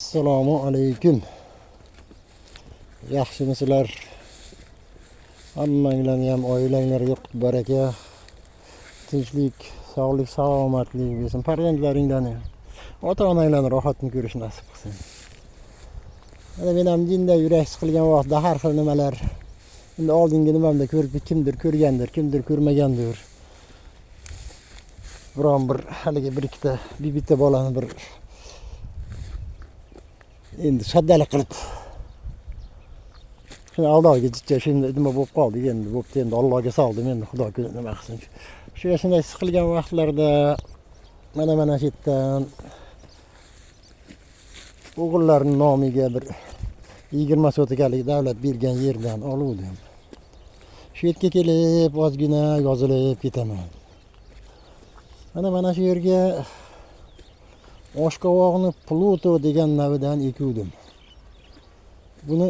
Assalomu alaykum. Yaxshimisizlar? Hammanglarni ham oilanglarga qutlu baraka, tinchlik, sog'lik, salomatlik bersin. Farzandlaringlarni, ota-onanglarni rohatini ko'rish nasib qilsin. Mana men ham dinda yurak siqilgan vaqtda har xil nimalar, endi oldingi nimamda ko'rib kimdir ko'rgandir, kimdir ko'rmagandir. Biron bir haligi bir ikkita bitta bolani bir endi soddalik qilib shuni Allohga jicha shunda nima bo'lib qoldi, endi bo'pti, endi Allohga soldim, endi Xudo nima qilsin. Shunday siqilgan vaqtlarda mana shu yerdan o'g'illarning nomiga bir 20 sotikalik davlat bergan yerdan oluvdim. Shu yerga kelib ozgina yozilib ketaman. Mana shu yerga oshqovoqni Pluto degan navidan ekuvdim. Buni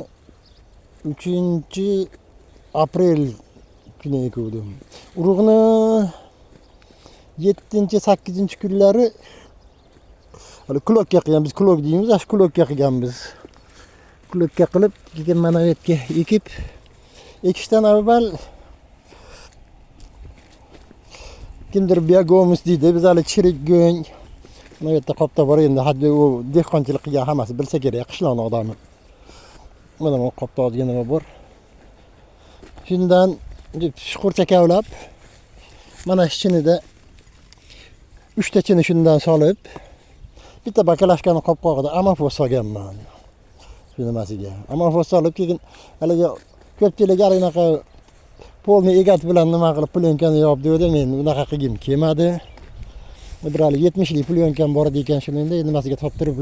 3-aprel kuni ekuvdim. Urug'ni 7-8 kunlari hali kulokka qilgan, biz kulok deymiz, shu kulokka qilganmiz. Kulokka qilib, keyin mana bu yerga ekib, ekishdan avval kimdir biagomus deydi, biz hali chirik go'ng mana bu yerda qopda bor, endi haddi u dehqonchilik qilgan hammasi bilsa kerak, qishloqning odami. Mana bu qopda ozgina nima bor. Shundan shuqurcha kavlab, mana ishchinida 3 ta chini shundan solib, bitta bakalashkani qopqog'ida amorfoz solganman. Shu nimasiga. Amorfoz solib, keyin haligi ko'pchilik anaqa polni egat bilan nima qilib plyonkani yopib dedi, men unaqa qilgim kelmadi. Bir hali 70lik plyonkam bor ekan, shuni endi nimasiga toptirib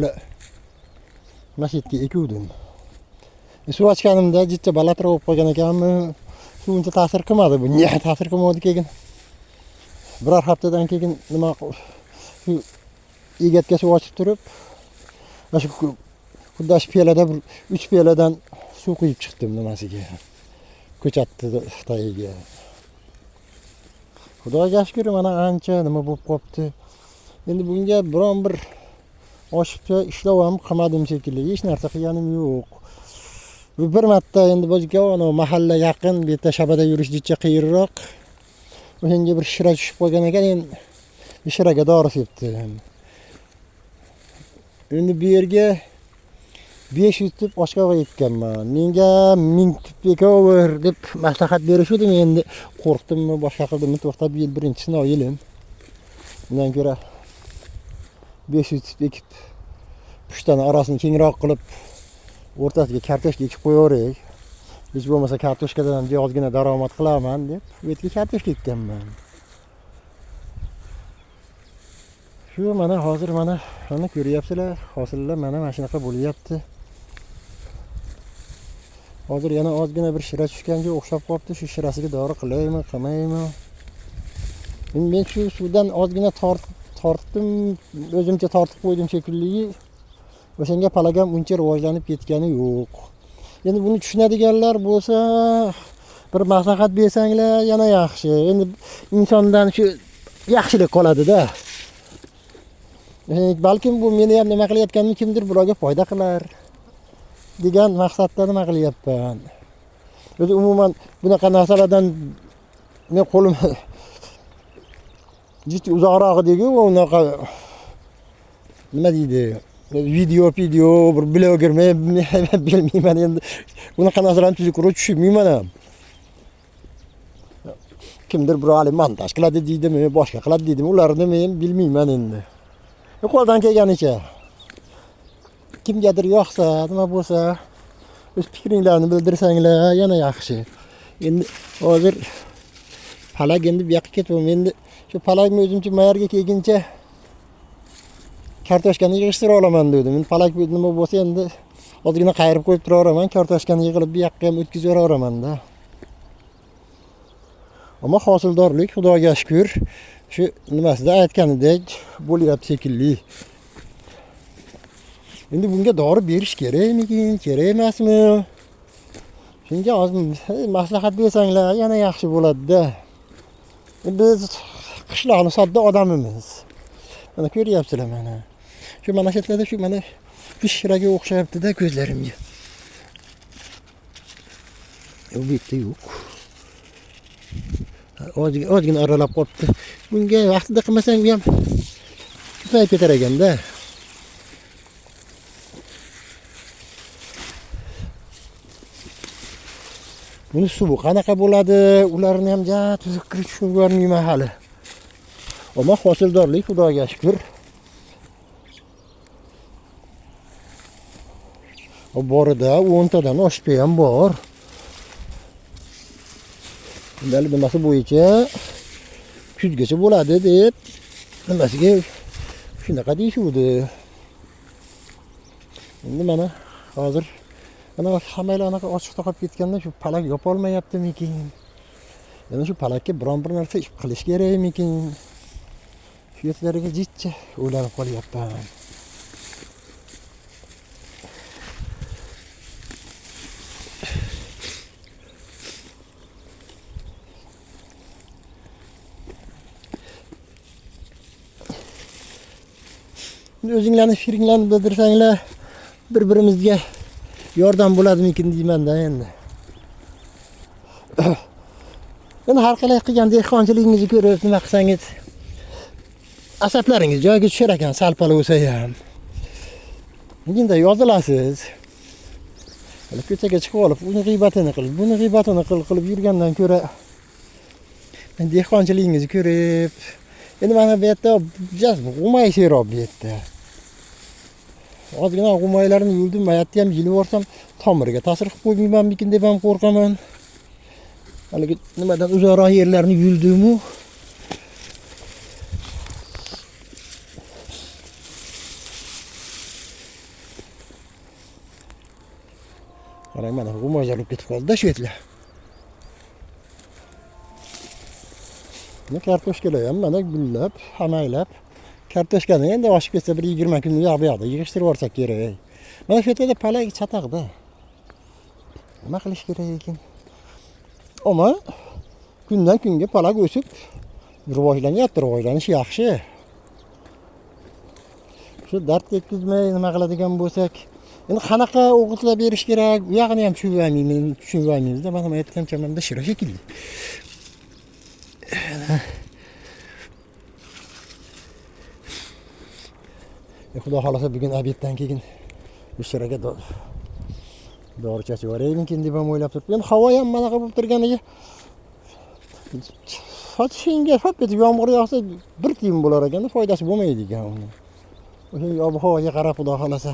masjidga ekuvdim. Suv ochganimda jitta balandroq bo'lib qolgan ekanmi, suv uncha ta'sir qilmadi, bu niya ta'sir qilmadi. Keyin biror haftadan keyin nima shu egatga suv ochib turib, shu xuddi piyolada 3 piyoladan suv quyib chiqdim nimasiga. Ko'chatni tagiga. Xudoga shukr, mana ancha nima bo'lib qopti. Endi bunga biron bir oshibcha ishlov ham qilmadim shekilli, hech narsa qilganim yo'q. Bu bir marta endi bo'zga mahalla yaqin, bu yerda shabada yurish jicha qiyinroq. O'shanga bir shira tushib qolgan ekan, endi shiraga dori sepdim. Endi bu yerga 500 tip oshqovoq ekkanman. Menga 1000 tip ekover deb maslahat berishdim, endi qo'rqdimmi, boshqa qildimmi, to'xtab yil birinchi sinov yilim. Bundan ko'ra 500 tip ekib, pushtani orasini kengroq qilib, o'rtasiga kartoshka ekib qo'yaveraylik. Hech bo'lmasa kartoshkadan ozgina daromad qilaman deb, bu yerga kartoshka ekkanman. Shu mana hozir mana ko'ryapsizlar, hosillar mana shunaqa bo'lyapti. Hozir yana ozgina bir shira tushganga o'xshab qopti. Shu shirasiga dori qilaymi, qilmaymi? Men shu suvdan ozgina tortdim, o'zimcha tortib qo'ydim shekilli. O'shanga palagam uncha rivojlanib ketgani yo'q. Endi buni tushunadiganlar bo'lsa, bir maslahat bersanglar yana yaxshi. Endi insondan shu yaxshilik qoladi-da. Balkim bu meni ham nima qilayotganimni kimdir bularga foyda qilar degan maqsadda nima qilyapman. O'zi umuman bunaqa narsalardan men qo'lim juda uzoqroq deydi, unaqa nima deydi? Video bir bloger men bilmayman endi. Bunaqa narsalarni tuzukroq tushunmayman ham. Kimdir bir hali montaj qiladi deydimi, boshqa qiladi deydimi, ularni men bilmayman endi. Qo'ldan kelganicha kimgadir yoqsa, nima bo'lsa, o'z fikringlarni bildirsanglar yana yaxshi. Endi hozir palak endi bu yoqqa ketyapman. Endi shu palakni o'zimcha mayarga kelguncha kartoshkani yig'ishtira olaman dedim. Men palak nima bo'lsa endi ozgina qayirib qo'yib turaveraman, kartoshkani yig'ilib bu yoqqa ham o'tkazib yuraveraman-da. Ammo hosildorlik Xudoga shukr, shu nimasida aytganidek bo'lyapti shekilli. Endi bunga dori berish kerakmikin, kerak emasmi? Shunga maslahat bersanglar yana yaxshi bo'ladi-da. Biz qishloqning sodda odamimiz. Mana ko'ryapsizlar mana. Shu mana shu yerlarda shu mana pishiraga o'xshayapti-da ko'zlarimga. Bu yerda yo'q. Ozgina aralab qolibdi. Bunga vaqtida qilmasang bu ham ko'payib ketar ekan-da. Buni suvi qanaqa bo'ladi? Ularni ham ja tuzib kirish tushunmayman hali. Ammo hosildorlik Xudoga shukr. Borida 10 tadan oshib ham bor. Bali nimasi bo'yicha kuzgacha bo'ladi deb nimasiga shunaqa deyishuvdi. Endi mana hozir ana hammalar anaqa ochiqda qolib ketganda shu palak yopa olmayaptimikin? Yana shu palakka biron bir narsa ish qilish kerakmikin? Shu yerlariga jitcha o'ylanib qolyapman. O'zinglarni fikringlarni bildirsanglar bir-birimizga yordam bo'ladimikin deyman-da endi. Endi har qalay qilgan dehqonchiligingizni ko'rib nima qilsangiz asablaringiz joyiga tushar ekan, sal-pal bo'lsa ham. Endi yozilasiz. Hali ko'chaga chiqib olib, uni g'iybatini qilib, buni g'iybatini qilib yurgandan ko'ra dehqonchiligingizni ko'rib, endi mana bu yerda g'umay serob bu yerda. Ozgina g'umaylarni yuldim, mayatni ham yilib borsam, tomiriga ta'sir qilib qo'ymaymanmikin deb ham qo'rqaman. Haligi nimadan uzoqroq yerlarni yuldim-u. Qarang, mana g'umaylar ketib qoldi-da shu yerlar. Mana kartoshkalar ham mana gullab, hamaylab. Kartoshkani endi oshib ketsa bir 20 kun bu yoqda yig'ishtirib olsak kerak. Mana shu yerda palak chataqda. Nima qilish kerak ekan? Ammo kundan kunga palak o'sib rivojlanyapti, rivojlanish yaxshi. Shu dard yetkazmay nima qiladigan bo'lsak, endi qanaqa o'qitlab berish kerak, bu yog'ini ham tushunmaymiz-da. Mana aytgan chamamda shira shekilli. Xudo xolasa bugun obeddan keyin bu shiraga dori chachib yuboraymikin deb ham o'ylab turibman. Endi havo ham mana bo'lib turganiga sochinga hop ketib yomg'ir yog'sa bir tiyin bo'lar ekan, foydasi bo'lmaydi ekan uni. O'sha ob-havoga qarab Xudo xolasa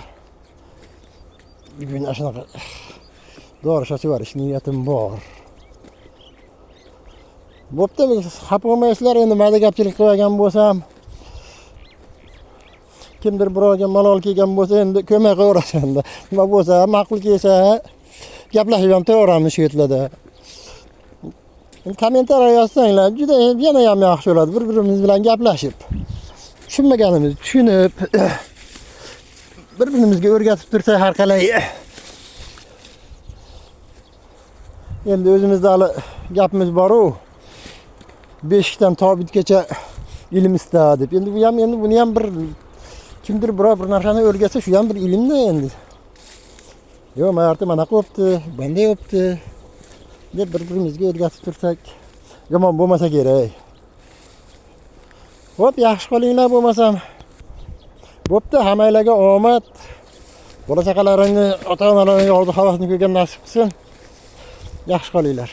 bugun shunaqa dori chachib yuborish niyatim bor. Bo'pti, xafa bo'lmaysizlar, endi mayda gapchilik qilgan bo'lsam, kimdir birovga malol kelgan bo'lsa, endi ko'mak qilaverasanda. Nima bo'lsa, ma'qul kelsa, gaplashib ham turaveramiz shu yerlarda. Kommentariy yozsanglar, juda yana ham yaxshi bo'ladi. Bir-birimiz bilan gaplashib, tushunmaganimizni tushunib, bir-birimizga o'rgatib tursak har qalay. Endi o'zimizda hali gapimiz bor-ku. Beshikdan tobitgacha ilm ista deb. Endi buni ham bir kimdir biror bir narsani o'rgatsa, shu ham bir ilm-da endi. Yo'q, marta mana qo'pti, bunday o'pti deb bir-birimizga o'rgatib tursak, yomon bo'lmasa kerak. Xo'p, yaxshi qolinglar bo'lmasam. Bo'pti, hammalarga omad. Bola chaqalaringni, ota-onalaringni orzu havasini ko'rgan nasib qilsin. Yaxshi qolinglar.